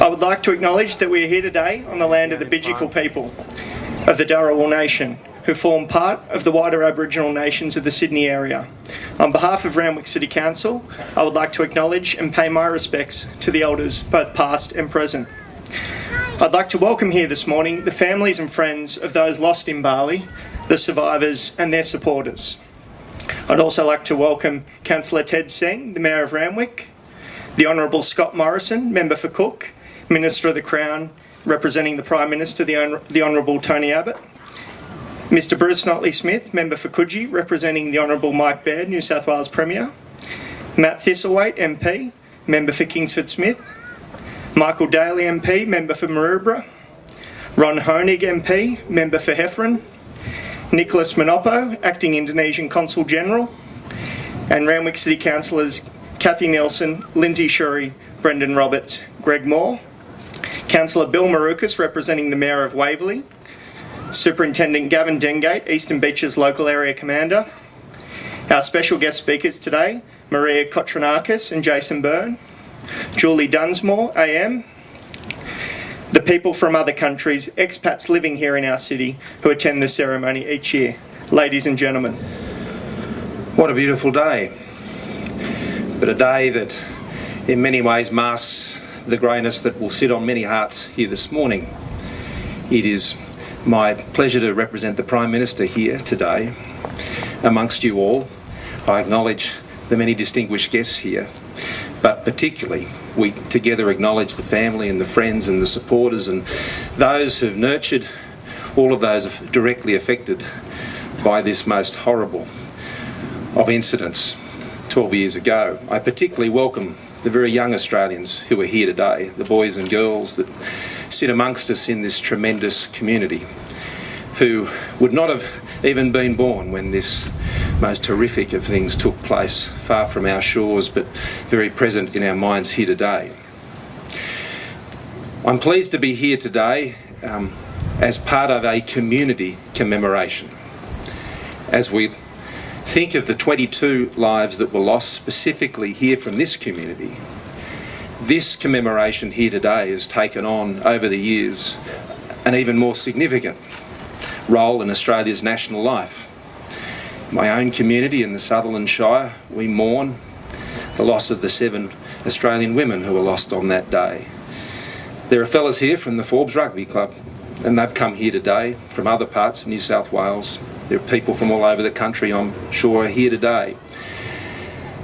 I would like to acknowledge that we are here today on the land of the Bidjigal people of the Dharawal Nation, who form part of the wider Aboriginal nations of the Sydney area. On behalf of Randwick City Council, I would like to acknowledge and pay my respects to the elders, both past and present. I'd like to welcome here this morning the families and friends of those lost in Bali, the survivors and their supporters. I'd also like to welcome Councillor Ted Singh, the Mayor of Randwick, the Honourable Scott Morrison, Member for Cook, Minister of the Crown, representing the Prime Minister, the Honourable Tony Abbott, Mr Bruce Notley-Smith, Member for Coogee, representing the Honourable Mike Baird, New South Wales Premier, Matt Thistlethwaite, MP, Member for Kingsford Smith, Michael Daly, MP, Member for Maroubra, Ron Honig, MP, Member for Heffron, Nicholas Manopo, Acting Indonesian Consul General, and Randwick City Councillors Kathy Nelson, Lindsay Shuri, Brendan Roberts, Greg Moore, Councillor Bill Marukas, representing the Mayor of Waverley, Superintendent Gavin Dengate, Eastern Beaches Local Area Commander, our special guest speakers today, Maria Kotranakis and Jason Byrne, Julie Dunsmore, AM, the people from other countries, expats living here in our city who attend the ceremony each year. Ladies and gentlemen. What a beautiful day, but a day that in many ways masks the greyness that will sit on many hearts here this morning. It is my pleasure to represent the Prime Minister here today amongst you all. I acknowledge the many distinguished guests here, but particularly we together acknowledge the family and the friends and the supporters and those who've nurtured all of those directly affected by this most horrible of incidents 12 years ago. I particularly welcome the very young Australians who are here today, the boys and girls that sit amongst us in this tremendous community, who would not have even been born when this most horrific of things took place, far from our shores but very present in our minds here today. I'm pleased to be here today as part of a community commemoration. As we think of the 22 lives that were lost specifically here from this community, this commemoration here today has taken on over the years an even more significant role in Australia's national life. My own community in the Sutherland Shire, we mourn the loss of the 7 Australian women who were lost on that day. There are fellas here from the Forbes Rugby Club, and they've come here today from other parts of New South Wales. There are people from all over the country, I'm sure, are here today.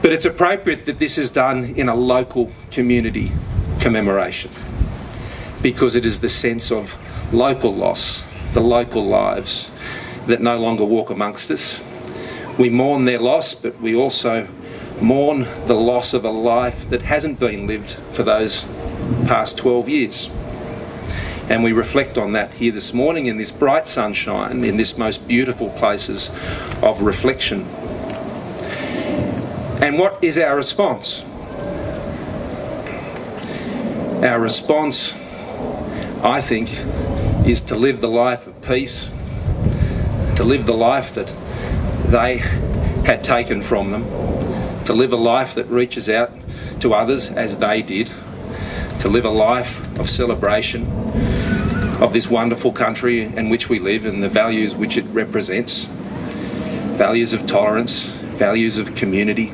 But it's appropriate that this is done in a local community commemoration, because it is the sense of local loss, the local lives that no longer walk amongst us. We mourn their loss, but we also mourn the loss of a life that hasn't been lived for those past 12 years. And we reflect on that here this morning in this bright sunshine, in this most beautiful places of reflection. And what is our response? Our response, I think, is to live the life of peace, to live the life that they had taken from them, to live a life that reaches out to others as they did, to live a life of celebration of this wonderful country in which we live and the values which it represents, values of tolerance, values of community,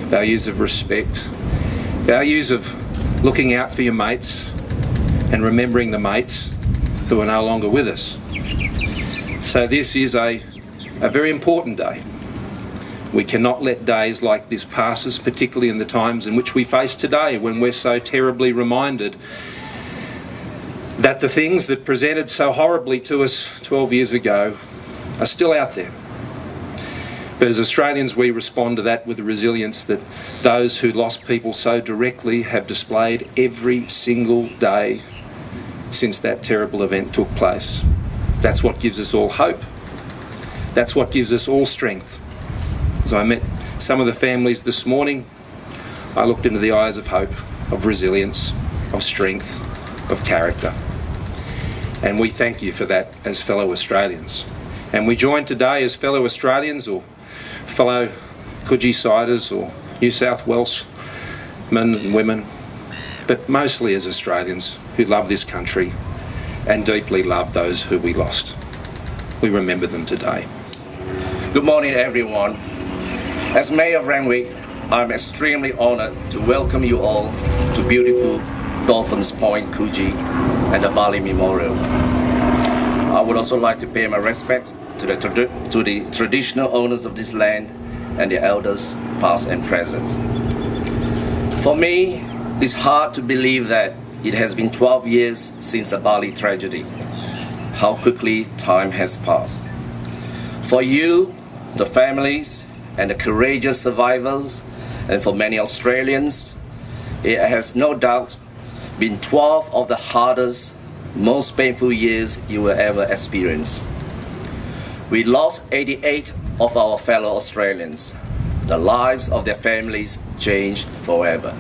values of respect, values of looking out for your mates and remembering the mates who are no longer with us. So this is a very important day. We cannot let days like this pass us, particularly in the times in which we face today, when we're so terribly reminded that the things that presented so horribly to us 12 years ago are still out there. But as Australians, we respond to that with the resilience that those who lost people so directly have displayed every single day since that terrible event took place. That's what gives us all hope. That's what gives us all strength. As I met some of the families this morning, I looked into the eyes of hope, of resilience, of strength, of character. And we thank you for that as fellow Australians. And we join today as fellow Australians or fellow Coogee-siders or New South Wales men and women, but mostly as Australians, who love this country and deeply love those who we lost. We remember them today. Good morning, everyone. As Mayor of Randwick, I'm extremely honoured to welcome you all to beautiful Dolphins Point, Coogee, and the Bali Memorial. I would also like to pay my respects to the traditional owners of this land and the elders, past and present. For me, it's hard to believe that it has been 12 years since the Bali tragedy. How quickly time has passed. For you, the families, and the courageous survivors, and for many Australians, it has no doubt been 12 of the hardest, most painful years you will ever experience. We lost 88 of our fellow Australians. The lives of their families changed forever.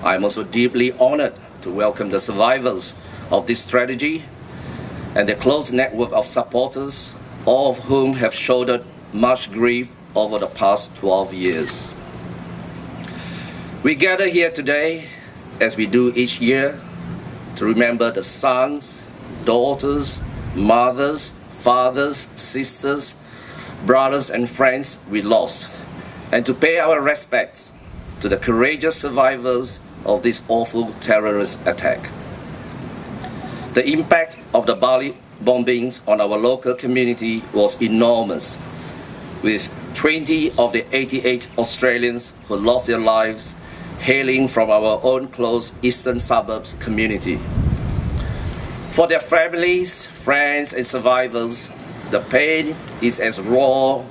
I am also deeply honoured to welcome the survivors of this tragedy and their close network of supporters, all of whom have shouldered much grief over the past 12 years. We gather here today, as we do each year, to remember the sons, daughters, mothers, fathers, sisters, brothers and friends we lost, and to pay our respects to the courageous survivors of this awful terrorist attack. The impact of the Bali bombings on our local community was enormous, with 20 of the 88 Australians who lost their lives hailing from our own close eastern suburbs community. For their families, friends and survivors, the pain is as real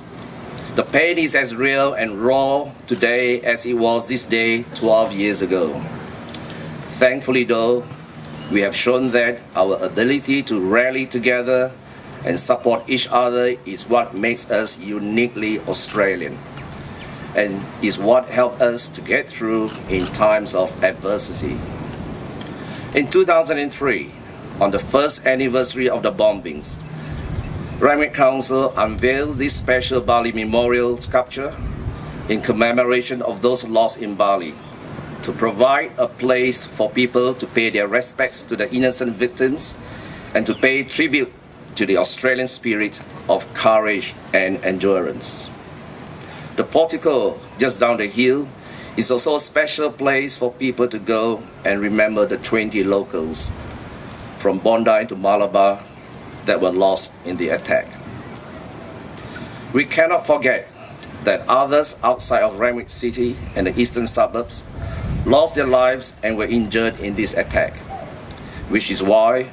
and raw today as it was this day 12 years ago. Thankfully though, we have shown that our ability to rally together and support each other is what makes us uniquely Australian, and is what helped us to get through in times of adversity. In 2003, on the first anniversary of the bombings, Randwick Council unveiled this special Bali Memorial sculpture in commemoration of those lost in Bali, to provide a place for people to pay their respects to the innocent victims and to pay tribute to the Australian spirit of courage and endurance. The portico just down the hill is also a special place for people to go and remember the 20 locals from Bondi to Malabar that were lost in the attack. We cannot forget that others outside of Randwick City and the eastern suburbs lost their lives and were injured in this attack, which is why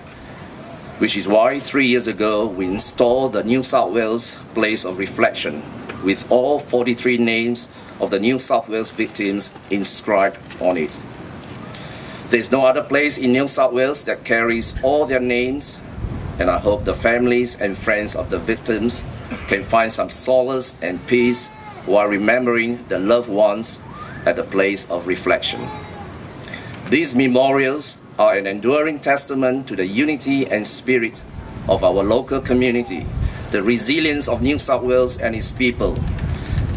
3 years ago we installed the New South Wales Place of Reflection with all 43 names of the New South Wales victims inscribed on it. There is no other place in New South Wales that carries all their names, and I hope the families and friends of the victims can find some solace and peace while remembering the loved ones at the place of reflection. These memorials are an enduring testament to the unity and spirit of our local community, the resilience of New South Wales and its people,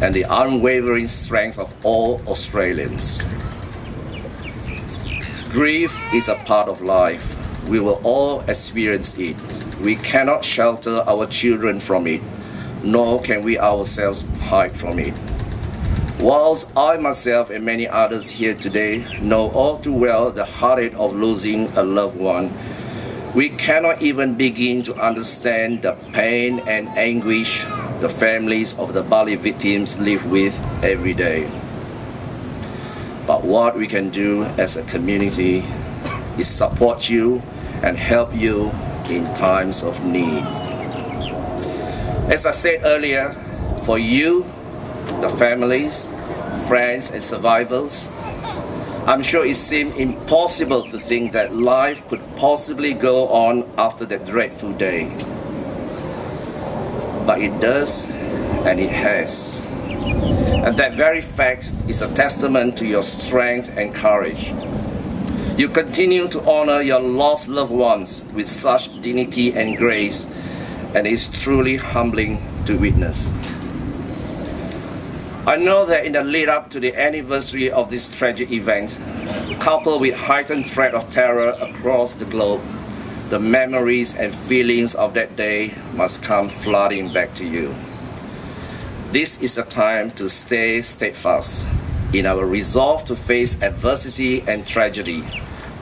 and the unwavering strength of all Australians. Grief is a part of life. We will all experience it. We cannot shelter our children from it, nor can we ourselves hide from it. Whilst I myself and many others here today know all too well the heartache of losing a loved one, we cannot even begin to understand the pain and anguish the families of the Bali victims live with every day. But what we can do as a community is support you and help you in times of need. As I said earlier, for you, the families, friends and survivors, I'm sure it seemed impossible to think that life could possibly go on after that dreadful day. But it does, and it has. And that very fact is a testament to your strength and courage. You continue to honor your lost loved ones with such dignity and grace, and it's truly humbling to witness. I know that in the lead up to the anniversary of this tragic event, coupled with heightened threat of terror across the globe, the memories and feelings of that day must come flooding back to you. This is the time to stay steadfast in our resolve to face adversity and tragedy,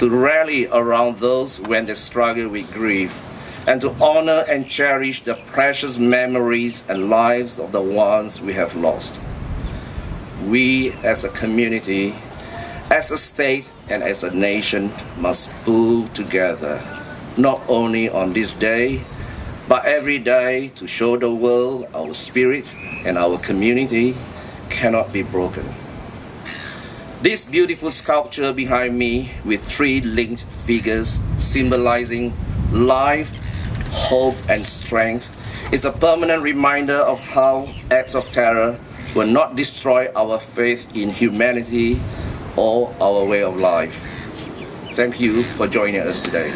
to rally around those when they struggle with grief, and to honor and cherish the precious memories and lives of the ones we have lost. We as a community, as a state, and as a nation must pull together, not only on this day, but every day, to show the world our spirit and our community cannot be broken. This beautiful sculpture behind me with 3 linked figures symbolizing life, hope, and strength is a permanent reminder of how acts of terror will not destroy our faith in humanity or our way of life. Thank you for joining us today.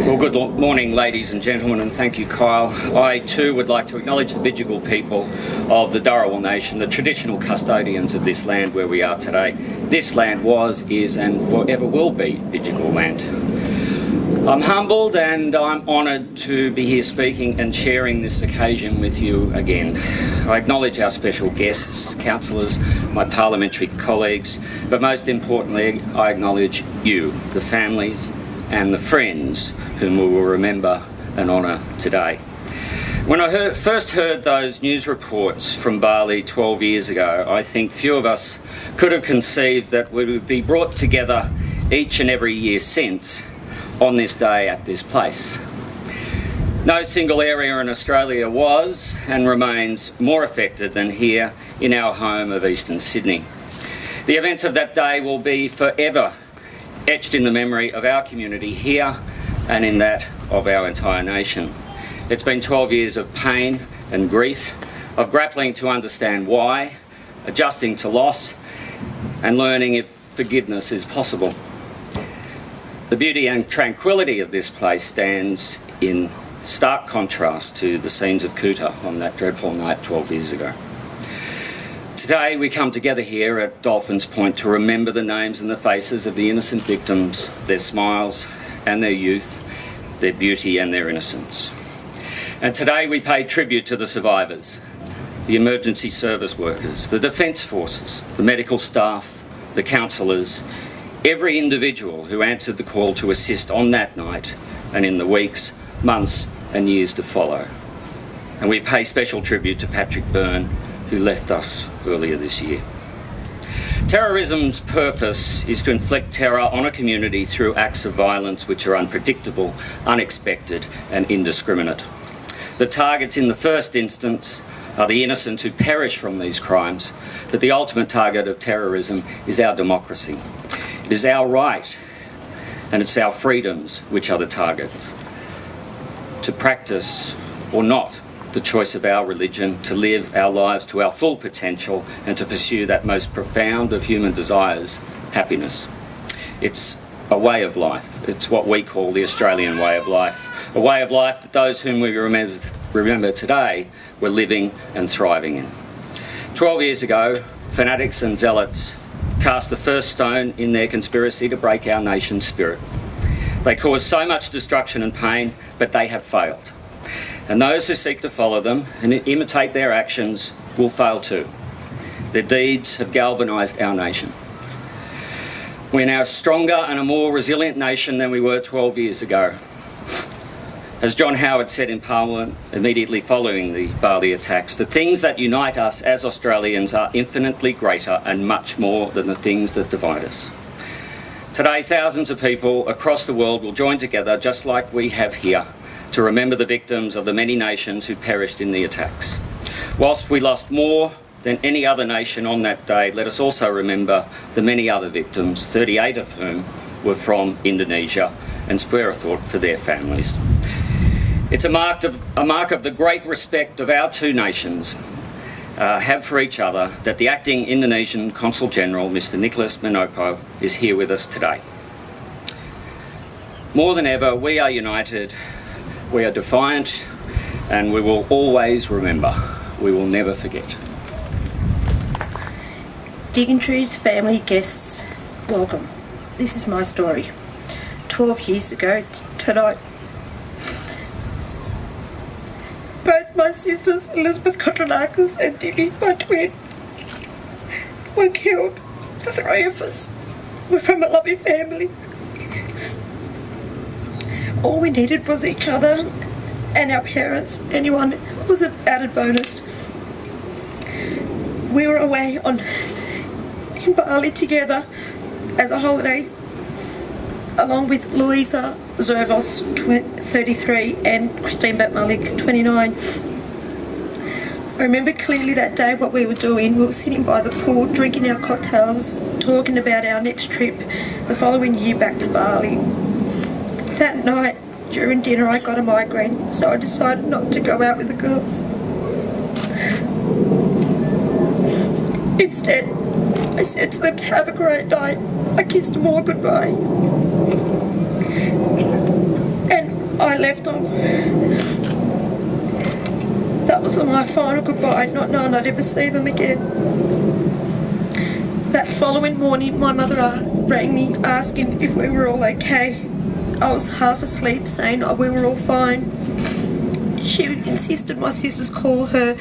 Well, good morning, ladies and gentlemen, and thank you, Kyle. I too would like to acknowledge the Bidjigal people of the Dharawal Nation, the traditional custodians of this land where we are today. This land was, is, and forever will be Bidjigal land. I'm humbled and I'm honoured to be here speaking and sharing this occasion with you again. I acknowledge our special guests, councillors, my parliamentary colleagues, but most importantly, I acknowledge you, the families and the friends whom we will remember and honour today. When I first heard those news reports from Bali 12 years ago, I think few of us could have conceived that we would be brought together each and every year since on this day at this place. No single area in Australia was and remains more affected than here in our home of Eastern Sydney. The events of that day will be forever etched in the memory of our community here and in that of our entire nation. It's been 12 years of pain and grief, of grappling to understand why, adjusting to loss, and learning if forgiveness is possible. The beauty and tranquility of this place stands in stark contrast to the scenes of Coogee on that dreadful night 12 years ago. Today we come together here at Dolphins Point to remember the names and the faces of the innocent victims, their smiles and their youth, their beauty and their innocence. And today we pay tribute to the survivors, the emergency service workers, the defence forces, the medical staff, the counsellors, every individual who answered the call to assist on that night and in the weeks, months and years to follow. And we pay special tribute to Patrick Byrne, who left us earlier this year. Terrorism's purpose is to inflict terror on a community through acts of violence which are unpredictable, unexpected and indiscriminate. The targets in the first instance are the innocent who perish from these crimes, but the ultimate target of terrorism is our democracy. It is our right and it's our freedoms which are the targets. To practice or not the choice of our religion, to live our lives to our full potential and to pursue that most profound of human desires, happiness. It's a way of life. It's what we call the Australian way of life. A way of life that those whom we remember today were living and thriving in. 12 years ago, fanatics and zealots cast the first stone in their conspiracy to break our nation's spirit. They caused so much destruction and pain, but they have failed. And those who seek to follow them and imitate their actions will fail too. Their deeds have galvanised our nation. We're now a stronger and a more resilient nation than we were 12 years ago. As John Howard said in Parliament immediately following the Bali attacks, the things that unite us as Australians are infinitely greater and much more than the things that divide us. Today, thousands of people across the world will join together, just like we have here, to remember the victims of the many nations who perished in the attacks. Whilst we lost more than any other nation on that day, let us also remember the many other victims, 38 of whom were from Indonesia, and spare a thought for their families. It's a mark of the great respect of our two nations have for each other that the acting Indonesian Consul General, Mr. Nicholas Manopo, is here with us today. More than ever, we are united, we are defiant, and we will always remember. We will never forget. Dignitaries, family, guests, welcome. This is my story. 12 years ago tonight, both my sisters, Elizabeth Kotranakis and Dibby, my twin, were killed. The three of us were from a loving family. All we needed was each other and our parents. Anyone was an added bonus. We were away in Bali together as a holiday, along with Louisa Zervos, 33, and Christine Batmalik, 29. I remember clearly that day what we were doing. We were sitting by the pool, drinking our cocktails, talking about our next trip the following year back to Bali. That night, during dinner, I got a migraine, so I decided not to go out with the girls. Instead, I said to them to have a great night. I kissed them all goodbye. And I left them. That was my final goodbye, not knowing I'd ever see them again. That following morning, my mother rang me asking if we were all okay. I was half asleep, saying we were all fine. She insisted my sisters call her.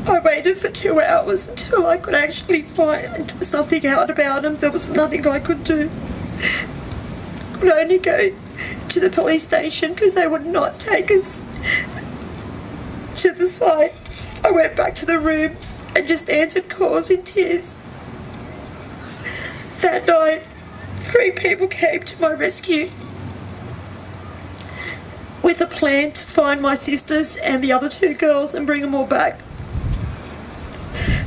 I waited for 2 hours until I could actually find something out about him. There was nothing I could do. I could only go to the police station because they would not take us to the site. I went back to the room and just answered calls in tears. That night, 3 people came to my rescue with a plan to find my sisters and the other 2 girls and bring them all back.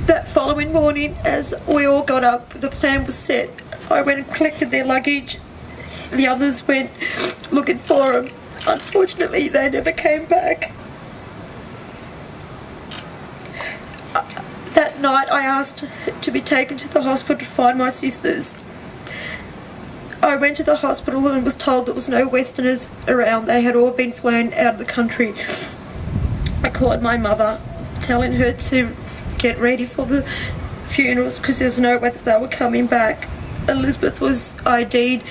That following morning, as we all got up, the plan was set. I went and collected their luggage. The others went looking for them. Unfortunately, they never came back. That night, I asked to be taken to the hospital to find my sisters. I went to the hospital and was told there was no Westerners around. They had all been flown out of the country. I called my mother, telling her to get ready for the funerals because there's no way that they were coming back. Elizabeth was ID'd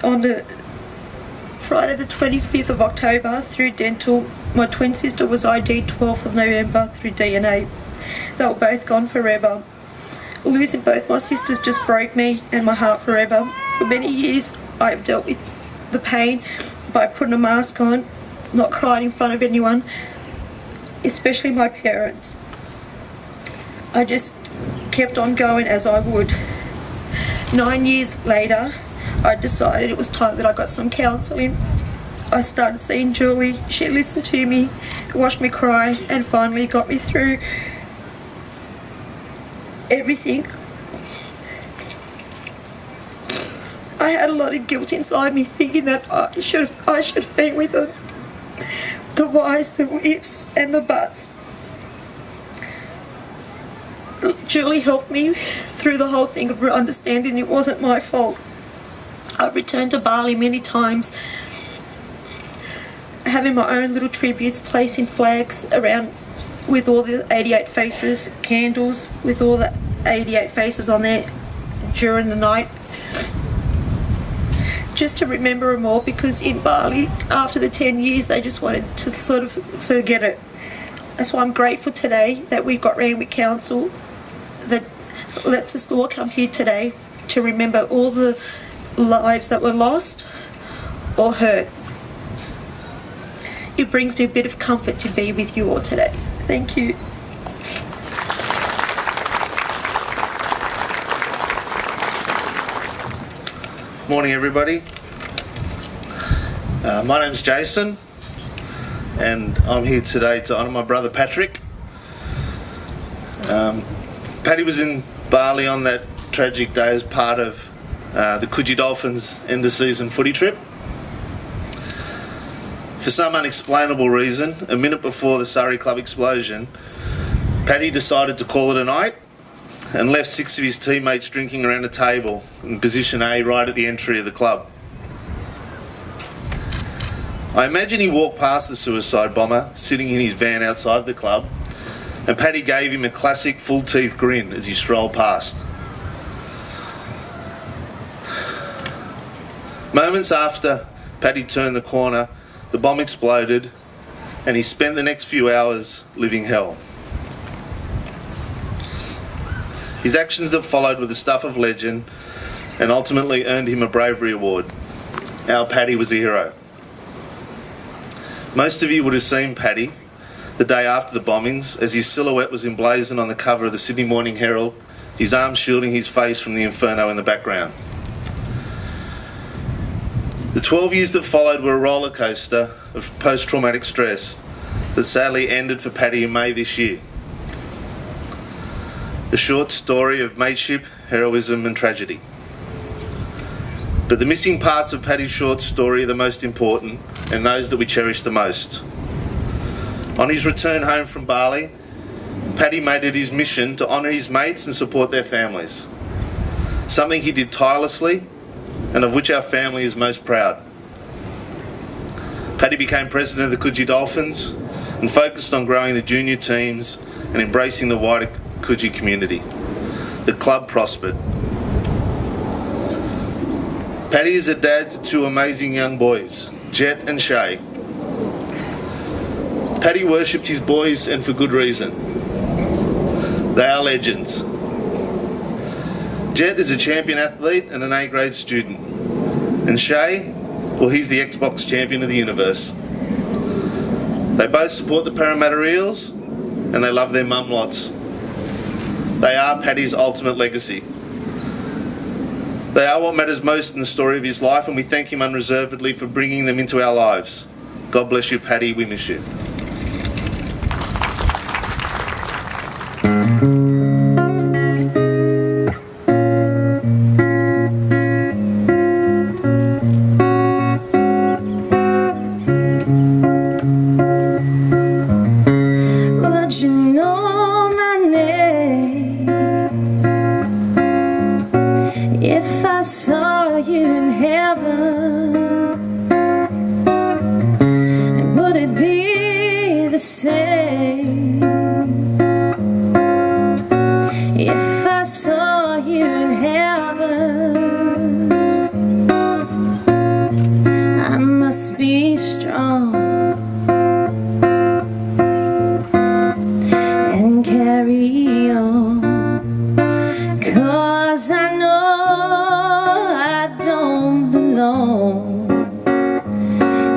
on the Friday the 25th of October through dental. My twin sister was ID'd 12th of November through DNA. They were both gone forever. Losing both my sisters just broke me and my heart forever. For many years I have dealt with the pain by putting a mask on, not crying in front of anyone, especially my parents. I just kept on going as I would. 9 years later, I decided it was time that I got some counselling. I started seeing Julie. She listened to me, watched me cry, and finally got me through everything. I had a lot of guilt inside me, thinking that I should have been with them. The whys, the ifs, and the buts. Julie helped me through the whole thing of understanding it wasn't my fault. I've returned to Bali many times, having my own little tributes, placing flags around with all the 88 faces, candles with all the 88 faces on there during the night, just to remember them all, because in Bali, after the 10 years, they just wanted to sort of forget it. That's why I'm grateful today that we've got Randwick Council that lets us all come here today to remember all the lives that were lost or hurt. It brings me a bit of comfort to be with you all today. Thank you. Morning everybody. My name's Jason and I'm here today to honour my brother Patrick. Paddy was in Bali on that tragic day as part of the Coogee Dolphins end of season footy trip. For some unexplainable reason, a minute before the Surrey Club explosion, Paddy decided to call it a night and left 6 of his teammates drinking around a table in position A right at the entry of the club. I imagine he walked past the suicide bomber sitting in his van outside the club, and Paddy gave him a classic full-teeth grin as he strolled past. Moments after Paddy turned the corner, the bomb exploded, and he spent the next few hours living hell. His actions that followed were the stuff of legend and ultimately earned him a bravery award. Our Paddy was a hero. Most of you would have seen Paddy the day after the bombings as his silhouette was emblazoned on the cover of the Sydney Morning Herald, his arms shielding his face from the inferno in the background. The 12 years that followed were a roller coaster of post-traumatic stress that sadly ended for Paddy in May this year. A short story of mateship, heroism and tragedy. But the missing parts of Paddy's short story are the most important and those that we cherish the most. On his return home from Bali, Paddy made it his mission to honour his mates and support their families. Something he did tirelessly and of which our family is most proud. Paddy became president of the Coogee Dolphins and focused on growing the junior teams and embracing the wider Coogee community. The club prospered. Paddy is a dad to two amazing young boys, Jet and Shay. Paddy worshipped his boys, and for good reason. They are legends. Jet is a champion athlete and an A-grade student. And Shay, well, he's the Xbox champion of the universe. They both support the Parramatta Eels and they love their mum lots. They are Paddy's ultimate legacy. They are what matters most in the story of his life, and we thank him unreservedly for bringing them into our lives. God bless you, Paddy. We miss you. Would you know my name if I saw you in heaven? And would it be the same if I saw you in heaven? I must be strong and carry on, 'cause I know I don't belong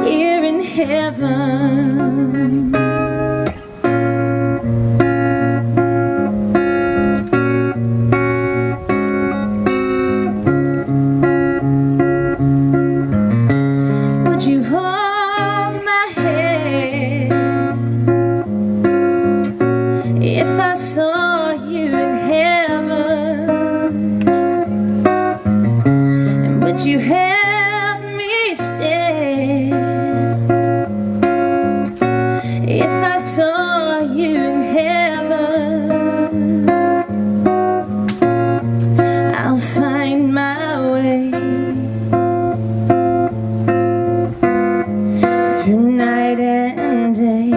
here in heaven. Would you hold my hand if I saw you in heaven? And would you help me stand if I saw you in heaven? I'll find my way through night and day,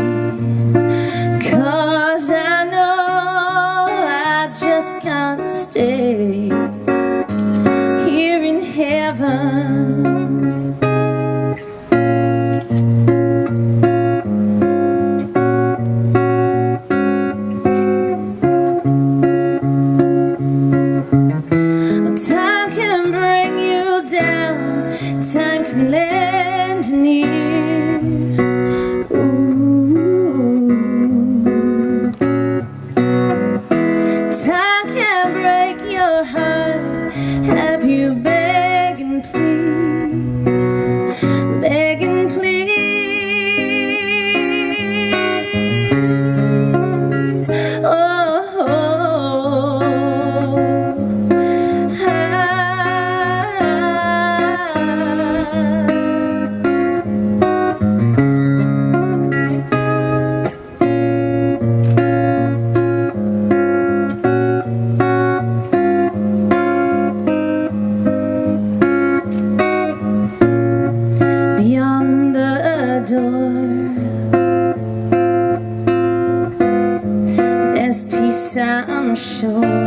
'cause I know I just can't stay here in heaven. Well, time can bring you down, time can lend an ear. Ooh. Time can break your heart, have you beg and plead. shore.